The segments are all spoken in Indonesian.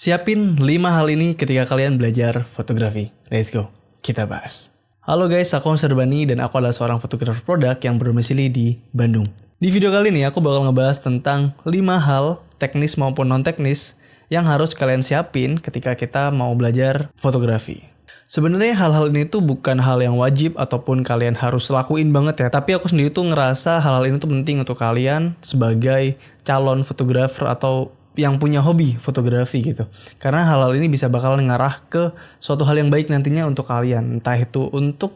Siapin 5 hal ini ketika kalian belajar fotografi. Let's go, kita bahas. Halo guys, aku Serbani dan aku adalah seorang fotografer produk yang berdomisili di Bandung. Di video kali ini aku bakal ngebahas tentang 5 hal teknis maupun non-teknis yang harus kalian siapin ketika kita mau belajar fotografi. Sebenarnya hal-hal ini tuh bukan hal yang wajib ataupun kalian harus lakuin banget ya. Tapi aku sendiri tuh ngerasa hal-hal ini tuh penting untuk kalian sebagai calon fotografer atau yang punya hobi fotografi gitu. Karena hal-hal ini bisa bakal ngarah ke suatu hal yang baik nantinya untuk kalian. Entah itu untuk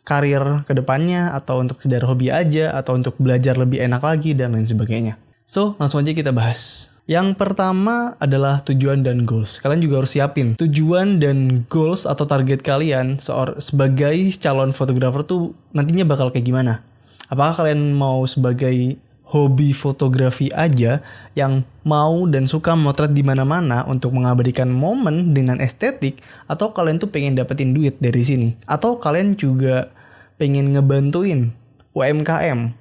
karir kedepannya atau untuk sekedar hobi aja atau untuk belajar lebih enak lagi dan lain sebagainya. So, langsung aja kita bahas. Yang pertama adalah tujuan dan goals. Kalian juga harus siapin tujuan dan goals atau target kalian sebagai calon fotografer tuh nantinya bakal kayak gimana. Apakah kalian mau sebagai hobi fotografi aja yang mau dan suka motret di mana-mana untuk mengabadikan momen dengan estetik, atau kalian tuh pengen dapetin duit dari sini, atau kalian juga pengen ngebantuin UMKM,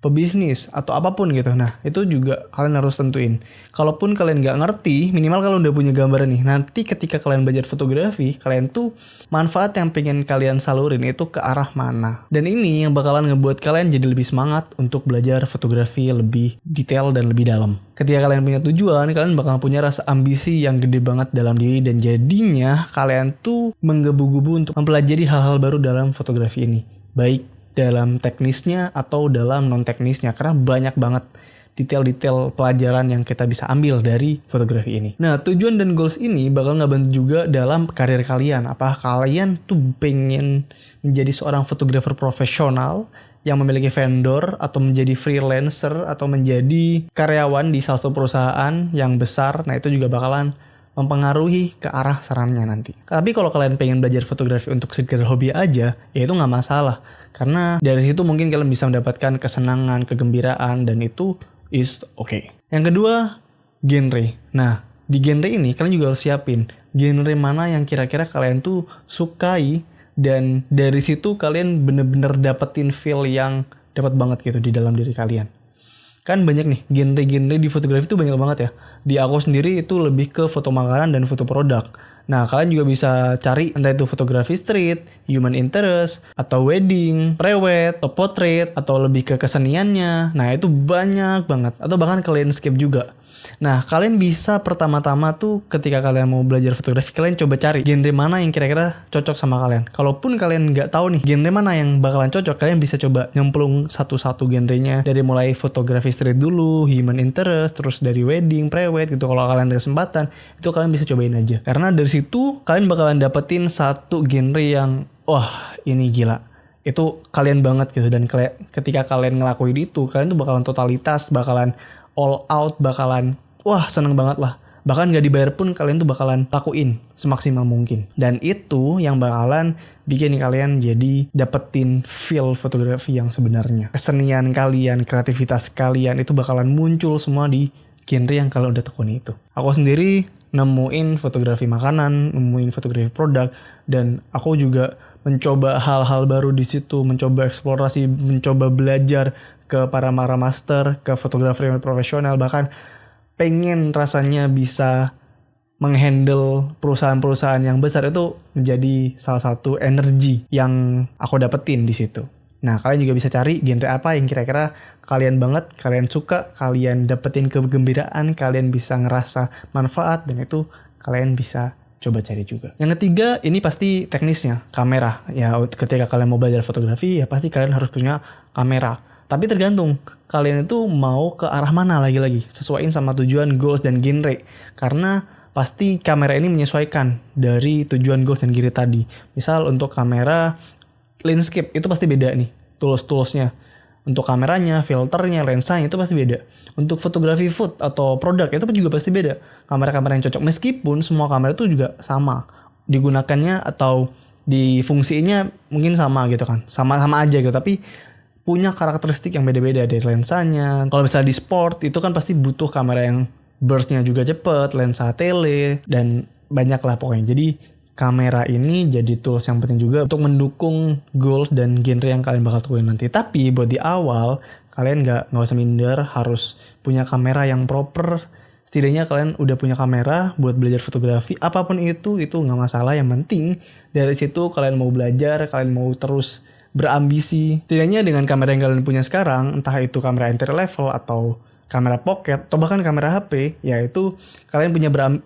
pebisnis, atau apapun gitu. Nah, itu juga kalian harus tentuin. Kalaupun kalian nggak ngerti, minimal kalian udah punya gambaran nih. Nanti ketika kalian belajar fotografi, kalian tuh manfaat yang pengen kalian salurin itu ke arah mana. Dan ini yang bakalan ngebuat kalian jadi lebih semangat untuk belajar fotografi lebih detail dan lebih dalam. Ketika kalian punya tujuan, kalian bakal punya rasa ambisi yang gede banget dalam diri, dan jadinya kalian tuh menggebu-gebu untuk mempelajari hal-hal baru dalam fotografi ini. Baik dalam teknisnya atau dalam non-teknisnya, karena banyak banget detail-detail pelajaran yang kita bisa ambil dari fotografi ini. Nah, tujuan dan goals ini bakal ngebantu juga dalam karir kalian. Apakah kalian tuh pengen menjadi seorang fotografer profesional yang memiliki vendor, atau menjadi freelancer, atau menjadi karyawan di salah satu perusahaan yang besar? Nah, itu juga bakalan mempengaruhi ke arah sarannya nanti. Tapi kalau kalian pengen belajar fotografi untuk sekedar hobi aja, ya itu nggak masalah. Karena dari situ mungkin kalian bisa mendapatkan kesenangan, kegembiraan, dan itu is okay. Yang kedua, genre. Nah, di genre ini kalian juga harus siapin genre mana yang kira-kira kalian tuh sukai, dan dari situ kalian bener-bener dapetin feel yang dapat banget gitu di dalam diri kalian. Kan banyak nih genre-genre di fotografi itu banyak banget ya. Di aku sendiri itu lebih ke foto makanan dan foto produk. Nah, kalian juga bisa cari entah itu fotografi street, human interest, atau wedding, prewed, atau portrait, atau lebih ke keseniannya. Nah, itu banyak banget. Atau bahkan ke landscape juga. Nah, kalian bisa pertama-tama tuh ketika kalian mau belajar fotografi, kalian coba cari genre mana yang kira-kira cocok sama kalian. Kalaupun kalian nggak tahu nih genre mana yang bakalan cocok, kalian bisa coba nyemplung satu-satu genrenya. Dari mulai fotografi street dulu, human interest, terus dari wedding, prewed gitu. Kalau kalian ada kesempatan, itu kalian bisa cobain aja. Karena dari situ kalian bakalan dapetin satu genre yang wah, ini gila. Itu kalian banget gitu. Dan ketika kalian ngelakuin itu, kalian tuh bakalan totalitas, bakalan all out, bakalan wah seneng banget lah. Bahkan gak dibayar pun kalian tuh bakalan lakuin semaksimal mungkin. Dan itu yang bakalan bikin kalian jadi dapetin feel fotografi yang sebenarnya. Kesenian kalian, kreativitas kalian itu bakalan muncul semua di genre yang kalian udah tekuni itu. Aku sendiri nemuin fotografi makanan, nemuin fotografi produk, dan aku juga mencoba hal-hal baru di situ, mencoba eksplorasi, mencoba belajar ke para master, ke fotografer yang profesional, bahkan pengen rasanya bisa menghandle perusahaan-perusahaan yang besar. Itu menjadi salah satu energi yang aku dapetin di situ. Nah, kalian juga bisa cari genre apa yang kira-kira kalian banget, kalian suka, kalian dapetin kegembiraan, kalian bisa ngerasa manfaat, dan itu kalian bisa coba cari juga. Yang ketiga, ini pasti teknisnya, kamera. Ya, ketika kalian mau belajar fotografi, ya pasti kalian harus punya kamera. Tapi tergantung kalian itu mau ke arah mana lagi-lagi. Sesuaiin sama tujuan, goals, dan genre. Karena pasti kamera ini menyesuaikan dari tujuan, goals, dan genre tadi. Misal untuk kamera landscape itu pasti beda nih. Tools-toolsnya. Untuk kameranya, filternya, lensanya itu pasti beda. Untuk fotografi food atau produk itu juga pasti beda. Kamera-kamera yang cocok. Meskipun semua kamera itu juga sama. Digunakannya atau difungsinya mungkin sama gitu kan. Sama-sama aja gitu. Tapi punya karakteristik yang beda-beda dari lensanya. Kalau misalnya di sport, itu kan pasti butuh kamera yang burst-nya juga cepet, lensa tele, dan banyak lah pokoknya. Jadi kamera ini jadi tools yang penting juga untuk mendukung goals dan genre yang kalian bakal tukuin nanti. Tapi buat di awal, kalian nggak usah minder harus punya kamera yang proper, setidaknya kalian udah punya kamera buat belajar fotografi. Apapun itu nggak masalah. Yang penting dari situ kalian mau belajar, kalian mau terus berambisi. Setidaknya dengan kamera yang kalian punya sekarang, entah itu kamera entry level atau kamera pocket atau bahkan kamera HP, yaitu kalian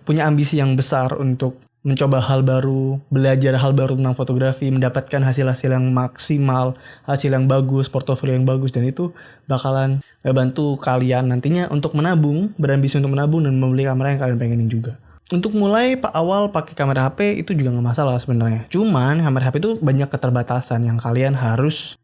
punya ambisi yang besar untuk mencoba hal baru, belajar hal baru tentang fotografi, mendapatkan hasil-hasil yang maksimal, hasil yang bagus, portofolio yang bagus, dan itu bakalan bantu kalian nantinya untuk menabung, berambisi untuk menabung dan membeli kamera yang kalian pengenin juga. Untuk mulai awal pakai kamera HP itu juga nggak masalah sebenarnya. Cuman kamera HP itu banyak keterbatasan yang kalian harus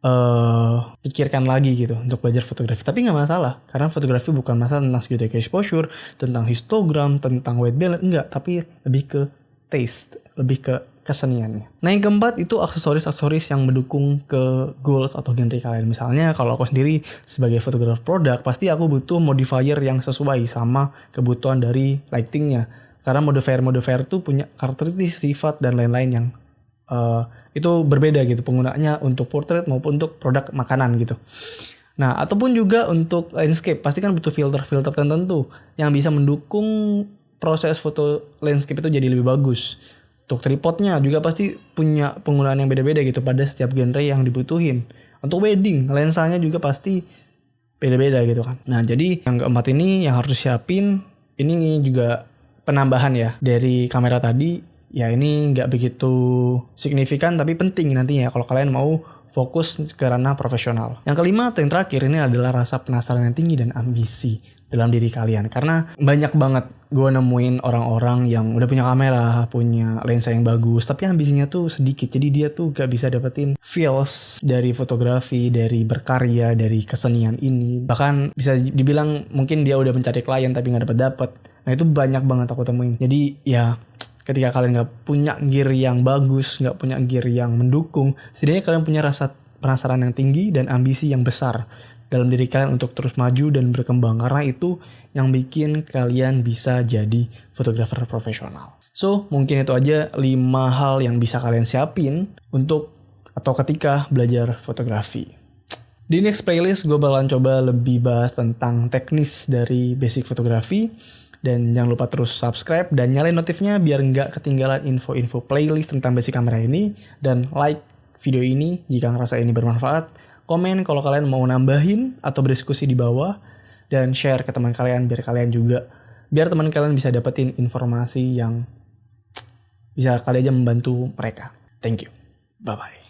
pikirkan lagi gitu untuk belajar fotografi. Tapi nggak masalah, karena fotografi bukan masalah tentang segi exposure, tentang histogram, tentang white balance, enggak. Tapi lebih ke taste, lebih ke keseniannya. Nah yang keempat itu aksesoris-aksesoris yang mendukung ke goals atau genre kalian. Misalnya kalau aku sendiri sebagai fotografer produk, pasti aku butuh modifier yang sesuai sama kebutuhan dari lightingnya. Karena modifier tuh punya karakteristik, sifat, dan lain-lain yang itu berbeda gitu penggunaannya untuk portrait maupun untuk produk makanan gitu. Nah ataupun juga untuk landscape, pasti kan butuh filter-filter tertentu yang bisa mendukung proses foto landscape itu jadi lebih bagus. Untuk tripodnya juga pasti punya penggunaan yang beda-beda gitu pada setiap genre yang dibutuhin. Untuk wedding, lensanya juga pasti beda-beda gitu kan. Nah jadi yang keempat ini yang harus siapin, ini juga penambahan ya dari kamera tadi. Ya ini nggak begitu signifikan tapi penting nantinya kalau kalian mau fokus ke ranah profesional. Yang kelima atau yang terakhir ini adalah rasa penasaran yang tinggi dan ambisi dalam diri kalian. Karena banyak banget gue nemuin orang-orang yang udah punya kamera, punya lensa yang bagus, tapi ambisinya tuh sedikit. Jadi dia tuh gak bisa dapetin feels dari fotografi, dari berkarya, dari kesenian ini. Bahkan bisa dibilang mungkin dia udah mencari klien tapi gak dapet. Nah itu banyak banget aku temuin. Jadi ya ketika kalian gak punya gear yang bagus, gak punya gear yang mendukung, setidaknya kalian punya rasa penasaran yang tinggi dan ambisi yang besar dalam diri kalian untuk terus maju dan berkembang. Karena itu yang bikin kalian bisa jadi fotografer profesional. So, mungkin itu aja 5 hal yang bisa kalian siapin untuk atau ketika belajar fotografi. Di next playlist gue bakalan coba lebih bahas tentang teknis dari basic fotografi. Dan jangan lupa terus subscribe dan nyalain notifnya biar nggak ketinggalan info-info playlist tentang basic kamera ini. Dan like video ini jika ngerasa ini bermanfaat. Komen kalau kalian mau nambahin atau berdiskusi di bawah. Dan share ke teman kalian biar teman kalian bisa dapetin informasi yang bisa kali aja membantu mereka. Thank you. Bye-bye.